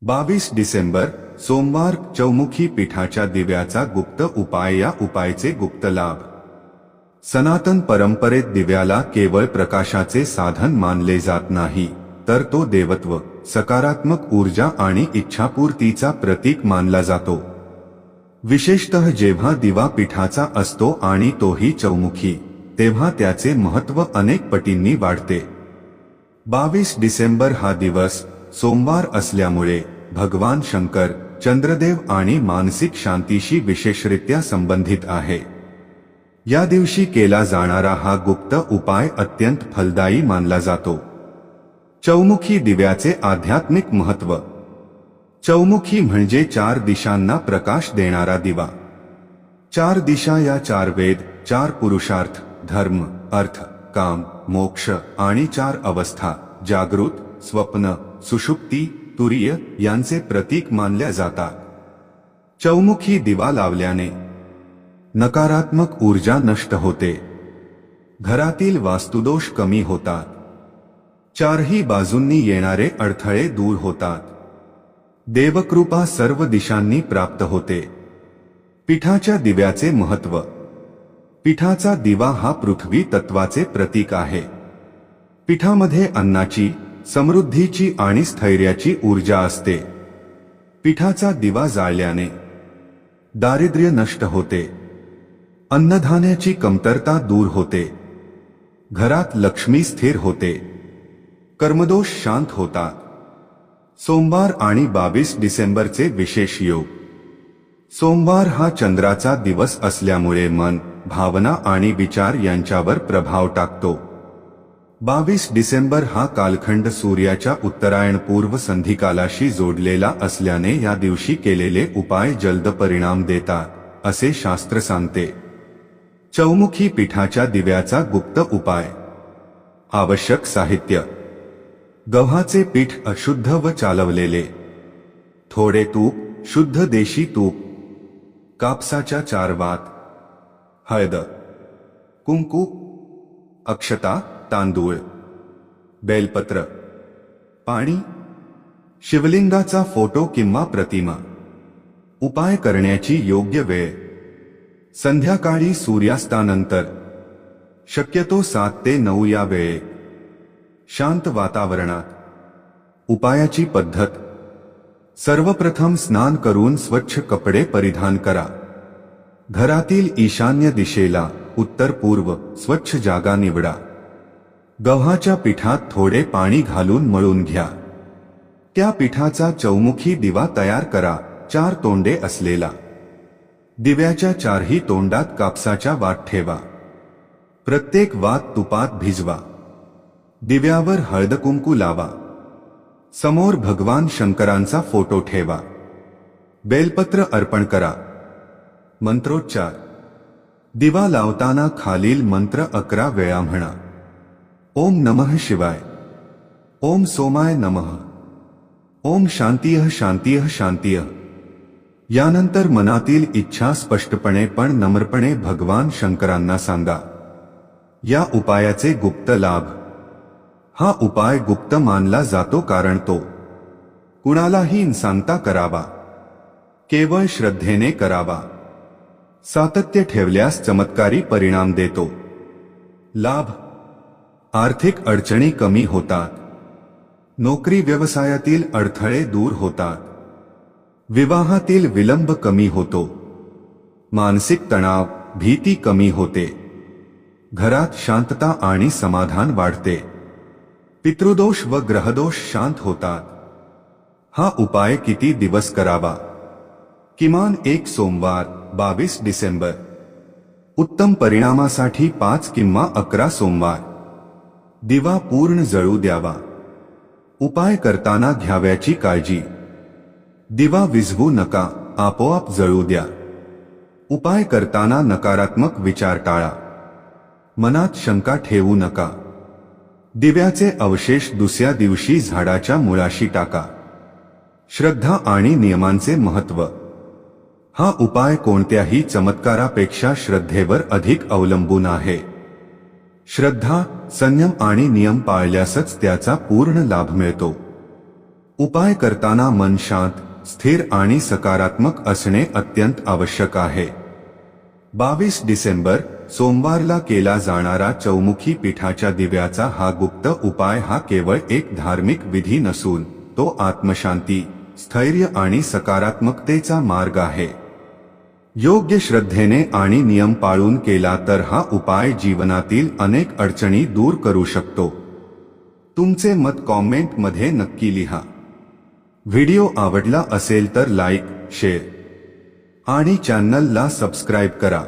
22 डिसेंबर सोमवार चौमुखी पीठाच्या दिव्याचा गुप्त उपाय. या उपायाचे गुप्त लाभ. सनातन परंपरेत दिव्याला केवळ प्रकाशाचे साधन मानले जात नाही, तर तो देवत्व, सकारात्मक ऊर्जा आणि इच्छापूर्तीचा प्रतीक मानला जातो. विशेषतः जेव्हा दिवा पीठाचा असतो आणि तोही चौमुखी, तेव्हा त्याचे महत्त्व अनेक पटींनी वाढते. 22 डिसेंबर हा दिवस सोमवार असल्यामुळे भगवान शंकर, चंद्रदेव आणि मानसिक शांतीशी विशेषरित्या संबंधित आहे. या दिवशी केला जाणारा हा गुप्त उपाय अत्यंत फलदायी मानला जातो. चौमुखी दिव्याचे आध्यात्मिक महत्त्व. चौमुखी म्हणजे 4 दिशांना प्रकाश देणारा दिवा. 4 दिशा या 4 वेद, 4 पुरुषार्थ, धर्म, अर्थ, काम, मोक्ष आणि 4 अवस्था, जागृत, स्वप्न, सुषुप्ती, तुरीय यांचे प्रतीक मानल्या जातात. चौमुखी दिवा लावल्याने नकारात्मक ऊर्जा नष्ट होते, घरातील वास्तुदोष कमी होतात, चारही बाजूंनी येणारे अडथळे दूर होतात, देवकृपा सर्व दिशांनी प्राप्त होते. पीठाच्या दिव्याचे महत्त्व. पीठाचा दिवा हा पृथ्वी तत्वाचे प्रतीक आहे. पीठामध्ये अन्नाची, समृद्धीची आणि स्थैर्याची ऊर्जा असते. पीठाचा दिवा जाळल्याने दारिद्र्य नष्ट होते, अन्नधान्याची कमतरता दूर होते, घरात लक्ष्मी स्थिर होते, कर्मदोष शांत होतात. सोमवार आणि 22 डिसेंबरचे विशेष योग. सोमवार हा चंद्राचा दिवस असल्यामुळे मन, भावना आणि विचार यांच्यावर प्रभाव टाकतो. 22 डिसेंबर हा कालखंड सूर्याच्या उत्तरायण पूर्व संधिकालाशी जोडलेला असल्याने या दिवशी केलेले उपाय जलद परिणाम देतात, असे शास्त्र सांगते. चौमुखी पीठाच्या दिव्याचा गुप्त उपाय. आवश्यक साहित्य. गव्हाचे पीठ अशुद्ध व चालवलेले, थोडे तूप, शुद्ध देशी तूप, कापसाच्या 4 वात, हळद, कुंकू, अक्षता, तांदूळ, बेलपत्र, पाणी, शिवलिंगाचा फोटो किंवा प्रतिमा. उपाय करण्याची योग्य वेळ. संध्याकाळी सूर्यास्तानंतर, शक्यतो 7 ते 9 या वेळेत, शांत वातावरणात. उपायाची पद्धत. सर्वप्रथम स्नान करून स्वच्छ कपडे परिधान करा. घरातील ईशान्य दिशेला, उत्तर पूर्व स्वच्छ जागा निवडा. गव्हाच्या पिठात थोडे पाणी घालून मळून घ्या. त्या पिठाचा चौमुखी दिवा तयार करा, 4 तोंडे असलेला. दिव्याच्या 4ही तोंडात कापसाच्या वात ठेवा. प्रत्येक वात तुपात भिजवा. दिव्यावर हळदकुंकू लावा. समोर भगवान शंकरांचा फोटो ठेवा. बेलपत्र अर्पण करा. मंत्रोच्चार. दिवा लावताना खालील मंत्र 11 वेळा म्हणा. ओम नमः शिवाय, ओम सोमाय नमः, ओम शांतियः शांतियः शांतियः. यानंतर मनातील इच्छा स्पष्टपणे पण नम्रपणे भगवान शंकरांना सांगा. या उपायाचे गुप्त लाभ. हा उपाय गुप्त मानला जातो कारण तो कुणालाही न सांगता करावा, केवळ श्रद्धेने करावा. सातत्य ठेवल्यास चमत्कारी परिणाम देतो. लाभ. आर्थिक अडचणी कमी होतात. नोकरी व्यवसायातील अडथळे दूर होतात. विवाहातील विलंब कमी होतो. मानसिक तणाव, भीती कमी होते. घरात शांतता आणि समाधान वाढते. पितृदोष व ग्रहदोष शांत होतात. हा उपाय किती दिवस करावा? किमान 1 सोमवार, 22 डिसेंबर. उत्तम परिणामासाठी 5 किंवा 11 सोमवार. दिवा पूर्ण जळू द्यावा. उपाय करताना घ्यावयाची काळजी. दिवा विझवू नका, आपोआप जळू द्या. उपाय करताना नकारात्मक विचार टाळा. मनात शंका ठेवू नका. दिव्याचे अवशेष दुसऱ्या दिवशी झाडाच्या मुळाशी टाका. श्रद्धा आणि नियमांचे महत्त्व. हा उपाय कोणत्याही चमत्कारापेक्षा श्रद्धेवर अधिक अवलंबून आहे. श्रद्धा, संयम आणि नियम पाळल्यासच त्याचा पूर्ण लाभ मिळतो. उपाय करताना मन शांत, स्थिर आणि सकारात्मक असणे अत्यंत आवश्यक आहे. 22 डिसेंबर सोमवारला केला जाणारा चौमुखी पीठाच्या दिव्याचा हा गुप्त उपाय हा केवळ एक धार्मिक विधी नसून तो आत्मशांती, स्थैर्य आणि सकारात्मकतेचा मार्ग आहे. योग्य श्रद्धेने आणि नियम पाळून केला तर हा उपाय जीवनातील अनेक अडचणी दूर करू शकतो. तुमचे मत कॉमेंटमध्ये नक्की लिहा. व्हिडिओ आवडला असेल तर लाईक, शेअर आणि चॅनलला सबस्क्राईब करा.